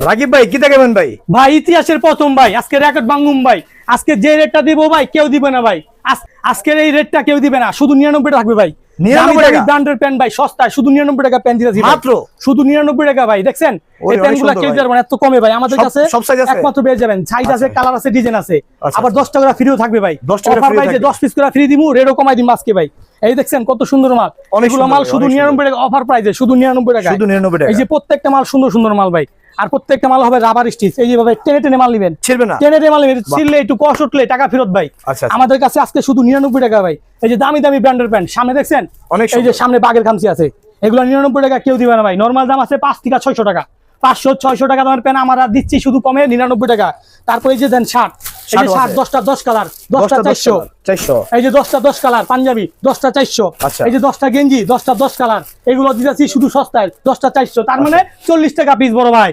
রাকিব ভাই কি দেখাবেন ভাই? ভাই ইতিহাসের প্রথম ভাই, আজকে রেকর্ড ভাঙুম ভাই। আজকে যে রেটটা দিব ভাই কেউ দিবে না ভাই। আজকের এই রেটটা কেউ দিবে না, শুধু 99 থাকবে ভাই। 99 টাকা ব্র্যান্ডের প্যান্ট ভাই, সস্তায় শুধু 99 টাকা প্যান্ট দিতেছি মাত্র, শুধু 99 টাকা ভাই। দেখছেন এই প্যান্টগুলো কেউ দিতে পারবে না, এত কমে ভাই। আমাদের কাছে সব সাইজ আছে, একমাত্র পেয়ে যাবেন, সাইজ আছে, কালার আছে, ডিজাইন আছে। আবার 10 টাকা ফ্রিও থাকবে ভাই। 10 টাকা অফার ফ্রি ভাই যে থাকবে। 10 পিস করে ফ্রি দিমু, রেটও কমাই দিমু আজকে ভাই। এই দেখছেন কত সুন্দর মাল, এগুলো মাল শুধু 99 টাকা অফার প্রাইসে, শুধু 99 টাকা, শুধু 99 টাকা। এই যে প্রত্যেকটা মাল সুন্দর সুন্দর মাল ভাই। আর প্রত্যেকটা মাল হবে রাবার স্টিচ, এই যে ভাবে টেনে টেনে মাল নেবেন, ছিড়বে না, টেনে টেনে মাল নেবেন, ছিড়লে একটু কষ্ট উঠলে টাকা ফেরত ভাই। আচ্ছা আমাদের কাছে আজকে শুধু 99 টাকা ভাই। এই যে দামি দামি ব্র্যান্ডের প্যান্ট সামনে দেখছেন, অনেক এই যে সামনে বাগের খামচি আছে, এগুলো 99 টাকা কেউ দিবে না ভাই। নরমাল দাম আছে 5 থেকে 600 টাকা, 500-600 টাকা দামের প্যান্ট আমরা দিচ্ছি শুধু কমে 99 টাকা। তারপরে এই যে দেন শার্ট, এই যে শার্ট 10টা 10 কালার, 10টা 400, এই যে 10টা 10 কালার পাঞ্জাবি 10টা 400, এই যে 10টা গেঞ্জি 10টা 10 কালার, এগুলো দিতেছি শুধু সস্তায় 10টা 400। তার মানে 40 টাকা পিস বড় ভাই।